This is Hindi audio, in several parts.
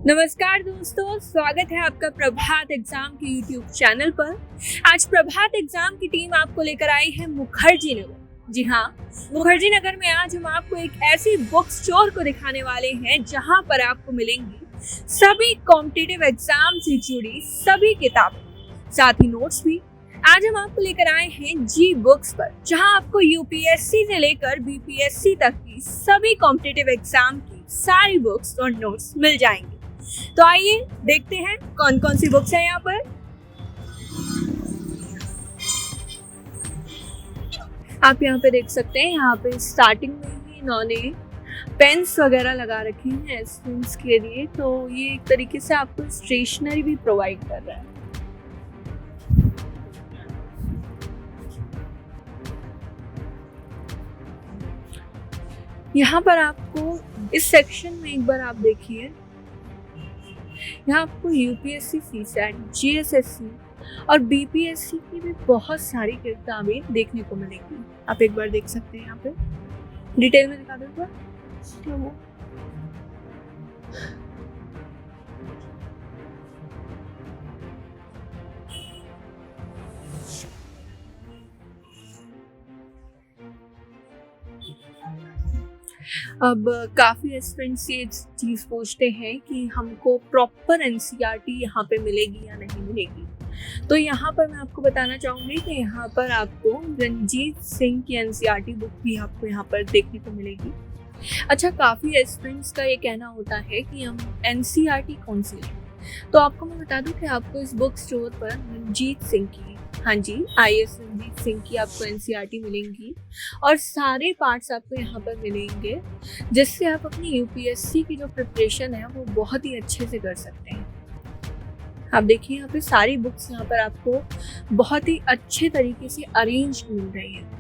नमस्कार दोस्तों, स्वागत है आपका प्रभात एग्जाम के यूट्यूब चैनल पर। आज प्रभात एग्जाम की टीम आपको लेकर आई है मुखर्जी नगर। जी हाँ, मुखर्जी नगर में आज हम आपको एक ऐसी बुक स्टोर को दिखाने वाले हैं जहां पर आपको मिलेंगी सभी कॉम्पिटिटिव एग्जाम से जुड़ी सभी किताबें, साथ ही नोट्स भी। आज हम आपको लेकर आए हैं जी बुक्स पर, जहां आपको यूपीएससी से लेकर बीपीएससी तक की सभी कॉम्पिटिटिव एग्जाम की सारी बुक्स और नोट्स मिल जाएंगे। तो आइए देखते हैं कौन कौन सी बुक्स हैं यहाँ पर। आप यहाँ पे देख सकते हैं, यहाँ पे स्टार्टिंग में ही इन्होंने पेन्स वगैरह लगा रखे हैं स्टूडेंट्स के लिए, तो ये एक तरीके से आपको स्टेशनरी भी प्रोवाइड कर रहा है। यहाँ पर आपको इस सेक्शन में एक बार आप देखिए, यहाँ आपको यूपीएससी, सीसैट, जीएसएससी और बीपीएससी की भी बहुत सारी किताबें देखने को मिलेंगी। आप एक बार देख सकते हैं, यहाँ पे डिटेल में दिखा दूंगा। अब काफ़ी स्टूडेंट्स ये चीज़ पूछते हैं कि हमको प्रॉपर एनसीईआरटी यहाँ पे मिलेगी या नहीं मिलेगी। तो यहाँ पर मैं आपको बताना चाहूँगी कि यहाँ पर आपको रंजीत सिंह की एनसीईआरटी बुक भी आपको यहाँ पर देखने को मिलेगी। अच्छा, काफ़ी स्टूडेंट्स का ये कहना होता है कि हम एनसीईआरटी कौन सी लें, तो आपको मैं बता दूँ कि आपको इस बुक स्टोर पर रंजीत सिंह की, हाँ जी, आईएएस रंजीत सिंह की आपको एनसीईआरटी मिलेंगी और सारे पार्ट्स आपको यहाँ पर मिलेंगे, जिससे आप अपनी यूपीएससी की जो प्रिपरेशन है वो बहुत ही अच्छे से कर सकते हैं। आप देखिए, यहाँ पे सारी बुक्स यहाँ पर आपको बहुत ही अच्छे तरीके से अरेंज मिल रही है।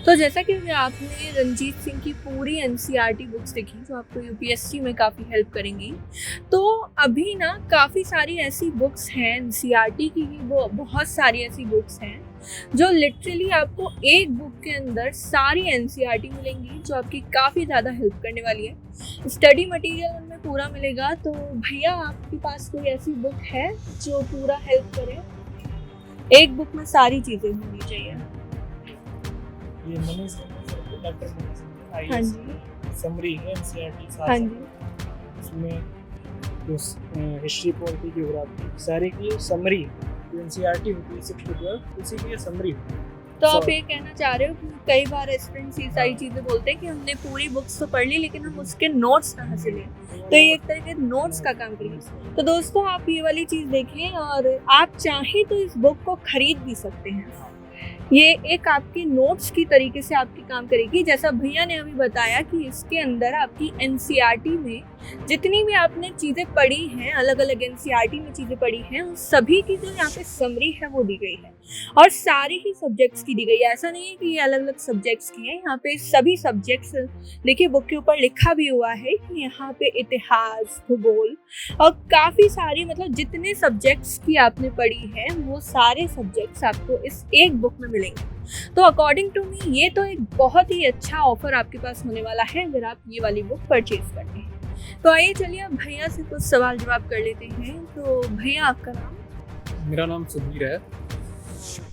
तो जैसा कि आपने रंजीत सिंह की पूरी एनसीईआरटी बुक्स देखी जो आपको यूपीएससी में काफ़ी हेल्प करेंगी, तो अभी ना काफ़ी सारी ऐसी बुक्स हैं एनसीईआरटी की, वो बहुत सारी ऐसी बुक्स हैं जो लिटरली आपको एक बुक के अंदर सारी एनसीईआरटी मिलेंगी, जो आपकी काफ़ी ज़्यादा हेल्प करने वाली है। स्टडी मटेरियल उनमें पूरा मिलेगा। तो भैया, आपके पास कोई ऐसी बुक है जो पूरा हेल्प करे? एक बुक में सारी चीज़ें होनी चाहिए। ये मनीष डॉक्टर मनीष हाँ आईएएस जी, समरी है एनसीईआरटी हाँ जी। इसमें जो हिस्ट्री, पॉलिटी, ज्योग्राफी सारे की समरी जो एनसीईआरटी होती है 6 to 12, उसी की समरी होती है। तो आप ये कहना चाह रहे हो कि कई बार स्टूडेंट्स ये सारी चीज़ें बोलते हैं कि हमने पूरी बुक्स तो पढ़ ली, लेकिन हम उसके नोट्स कहाँ से लें, तो ये एक तरीके से नोट्स का काम करिए। तो दोस्तों, आप ये वाली चीज़ देखें और आप चाहें तो इस बुक को खरीद भी सकते हैं। ये एक आपके नोट्स की तरीके से आपकी काम करेगी। जैसा भैया ने अभी बताया कि इसके अंदर आपकी एनसीईआरटी में जितनी भी आपने चीज़ें पढ़ी हैं, अलग अलग एनसीईआरटी में चीज़ें पढ़ी हैं, उन सभी की जो यहाँ पे समरी है वो दी गई है और सारी ही सब्जेक्ट्स की दी गई है। ऐसा नहीं है कि ये अलग अलग सब्जेक्ट्स की हैं, यहाँ पे सभी सब्जेक्ट्स, देखिए बुक के ऊपर लिखा भी हुआ है कि यहाँ पे इतिहास, भूगोल और काफ़ी सारी, मतलब जितने सब्जेक्ट्स की आपने पढ़ी है वो सारे सब्जेक्ट्स आपको इस एक बुक में मिलेंगे। तो अकॉर्डिंग टू मी ये तो एक बहुत ही अच्छा ऑफर आपके पास होने वाला है अगर आप ये वाली बुक परचेज करते हैं। तो आइए चलिए अब भैया से कुछ सवाल जवाब कर लेते हैं। तो भैया, आपका नाम? मेरा नाम सुधीर है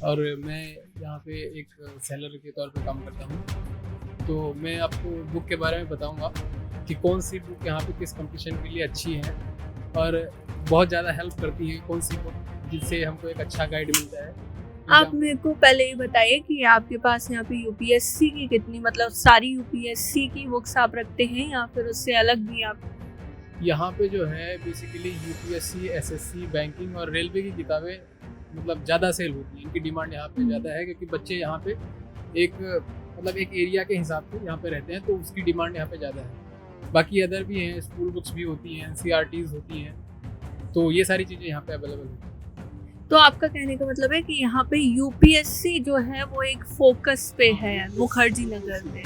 और मैं यहाँ पे एक सेलर के तौर पे काम करता हूँ। तो मैं आपको बुक के बारे में बताऊँगा कि कौन सी बुक यहाँ पे किस कंपटीशन के लिए अच्छी है और बहुत ज़्यादा हेल्प करती है, कौन सी बुक जिससे हमको एक अच्छा गाइड मिलता है। आप मेरे को पहले ये बताइए कि आपके पास यहाँ पे यूपीएससी की कितनी, मतलब सारी यूपीएससी की बुक्स आप रखते हैं या फिर उससे अलग भी आप? यहाँ पे जो है बेसिकली यूपीएससी, एसएससी, बैंकिंग और रेलवे की किताबें मतलब ज़्यादा सेल होती हैं। इनकी डिमांड यहाँ पे ज़्यादा है क्योंकि बच्चे यहाँ पे एक मतलब एक एरिया के हिसाब से यहाँ पे रहते हैं, तो उसकी डिमांड यहाँ पे ज़्यादा है। बाकी अदर भी हैं, स्कूल बुक्स भी होती हैं, एनसीईआरटीज़ होती हैं, तो ये सारी चीज़ें यहाँ पे अवेलेबल होती हैं। तो आपका कहने का मतलब है कि यहाँ पे यूपीएससी जो है वो एक फोकस पे है मुखर्जी नगर में।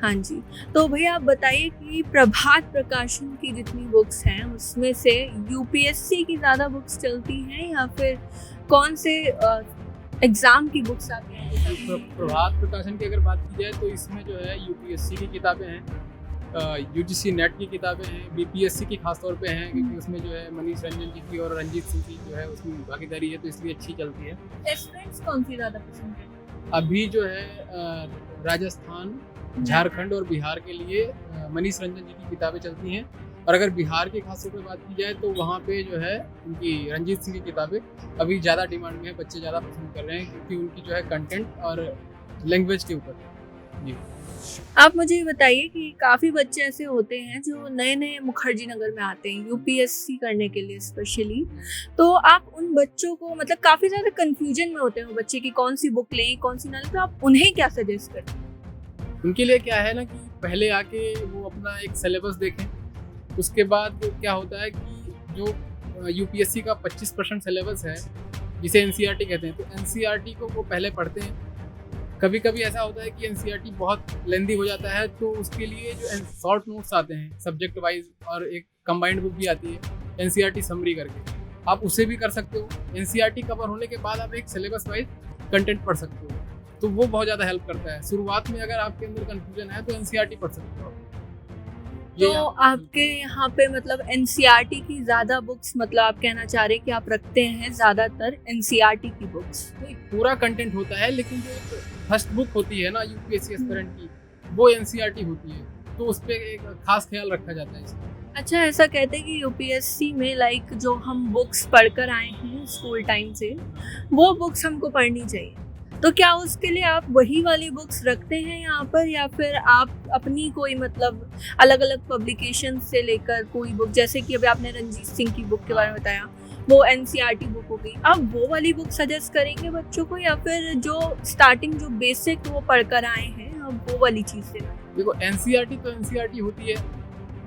हाँ जी। तो भैया आप बताइए कि प्रभात प्रकाशन की जितनी बुक्स हैं उसमें से यूपीएससी की ज़्यादा बुक्स चलती हैं या फिर कौन से एग्जाम की बुक्स आती हैं? प्रभात प्रकाशन की अगर बात की जाए तो इसमें जो है यूपीएससी की किताबें हैं, यूजीसी नेट की किताबें हैं, बीपीएससी की खास तौर पे हैं, क्योंकि उसमें जो है मनीष रंजन जी की और रंजीत सिंह की जो है उसमें भागीदारी है, तो इसलिए अच्छी चलती है। स्टूडेंट्स कौन सी ज़्यादा पसंद है? अभी जो है राजस्थान, झारखंड और बिहार के लिए मनीष रंजन जी की किताबें चलती हैं, और अगर बिहार की खास तौर पे बात की जाए तो वहाँ पे जो है उनकी रंजीत सिंह की किताबें अभी ज़्यादा डिमांड में है, बच्चे ज़्यादा पसंद कर रहे हैं, क्योंकि उनकी जो है कंटेंट और लैंग्वेज के ऊपर जी। आप मुझे ये बताइए कि काफ़ी बच्चे ऐसे होते हैं जो नए नए मुखर्जी नगर में आते हैं यूपीएससी करने के लिए स्पेशली, तो आप उन बच्चों को मतलब काफ़ी ज़्यादा कंफ्यूजन में होते हैं वो बच्चे की कौन सी बुक लें कौन सी ना लें, तो आप उन्हें क्या सजेस्ट करते हैं? उनके लिए क्या है ना कि पहले आके वो अपना एक सिलेबस देखें, उसके बाद क्या होता है कि जो यूपीएससी का 25% सिलेबस है जिसे एनसीईआरटी कहते हैं, तो एनसीईआरटी को वो पहले पढ़ते हैं। कभी कभी ऐसा होता है कि एनसीईआरटी बहुत लेंदी हो जाता है, तो उसके लिए जो शॉर्ट नोट्स आते हैं सब्जेक्ट वाइज, और एक कंबाइंड बुक भी आती है एनसीईआरटी समरी करके, आप उसे भी कर सकते हो। एनसीईआरटी कवर होने के बाद आप एक सिलेबस वाइज कंटेंट पढ़ सकते हो, तो वो बहुत ज़्यादा हेल्प करता है। शुरुआत में अगर आपके अंदर कंफ्यूजन है तो एनसीईआरटी पढ़ सकते हो। तो आपके यहाँ पे मतलब एनसीईआरटी की ज़्यादा बुक्स, मतलब आप कहना चाह रहे हैं कि आप रखते हैं ज़्यादातर एनसीईआरटी की बुक्स? नहीं, पूरा कंटेंट होता है, लेकिन जो फर्स्ट बुक होती है ना यूपीएससी एस्पिरेंट की, वो एनसीईआरटी होती है, तो उस पर एक खास ख्याल रखा जाता है इसका। अच्छा, ऐसा कहते हैं कि यूपीएससी में लाइक जो हम बुक्स पढ़कर आए हैं स्कूल टाइम से, वो बुक्स हमको पढ़नी चाहिए, तो क्या उसके लिए आप वही वाली बुक्स रखते हैं यहाँ पर, या फिर आप अपनी कोई मतलब अलग अलग पब्लिकेशन से लेकर कोई बुक, जैसे कि अभी आपने रंजीत सिंह की बुक के बारे में बताया, वो एनसीईआरटी बुक हो गई, आप वो वाली बुक सजेस्ट करेंगे बच्चों को, या फिर जो स्टार्टिंग जो बेसिक वो पढ़कर आए हैं अब वो वाली चीज़ से? देखो, एनसीईआरटी तो एनसीईआरटी होती है,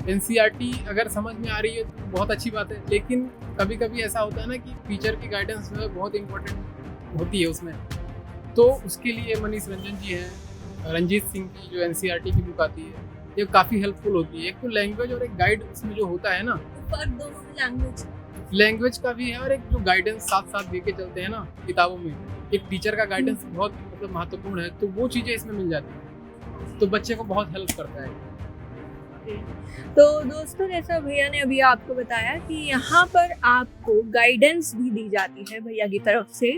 एनसीईआरटी अगर समझ में आ रही है तो बहुत अच्छी बात है, लेकिन कभी कभी ऐसा होता है ना कि टीचर की गाइडेंस जो है बहुत इंपॉर्टेंट होती है उसमें, तो उसके लिए मनीष रंजन जी हैं, रंजीत सिंह की जो एनसीईआरटी की बुक आती है, ये काफ़ी हेल्पफुल होती है। एक तो लैंग्वेज और एक गाइड उसमें जो होता है ना, फर्क दोनों में लैंग्वेज का भी है, और एक जो गाइडेंस साथ साथ देके चलते हैं ना किताबों में, एक टीचर का गाइडेंस बहुत मतलब महत्वपूर्ण है, तो वो चीज़ें इसमें मिल जाती हैं, तो बच्चे को बहुत हेल्प करता है। तो दोस्तों, जैसा भैया ने अभी आपको बताया कि यहाँ पर आपको गाइडेंस भी दी जाती है भैया की तरफ से।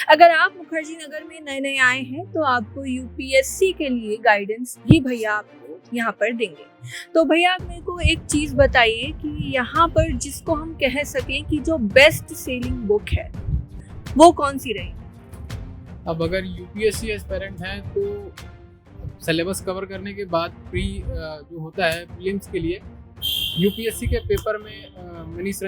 अगर आप मुखर्जी नगर में नए नए आए हैं तो आपको यूपीएससी के लिए गाइडेंस भी भैया आपको यहाँ पर देंगे। तो भैया आप मेरे को एक चीज़ बताइए कि यहाँ पर जिसको हम कह सकें कि जो बेस्ट सेलिंग बुक है वो कौन सी रही? अब अगर यूपीएससी एस्पिरेंट हैं तो सिलेबस कवर करने के बाद जो होता है प्रीलिम्स के लिए, यूपीएससी के पेपर में मनीष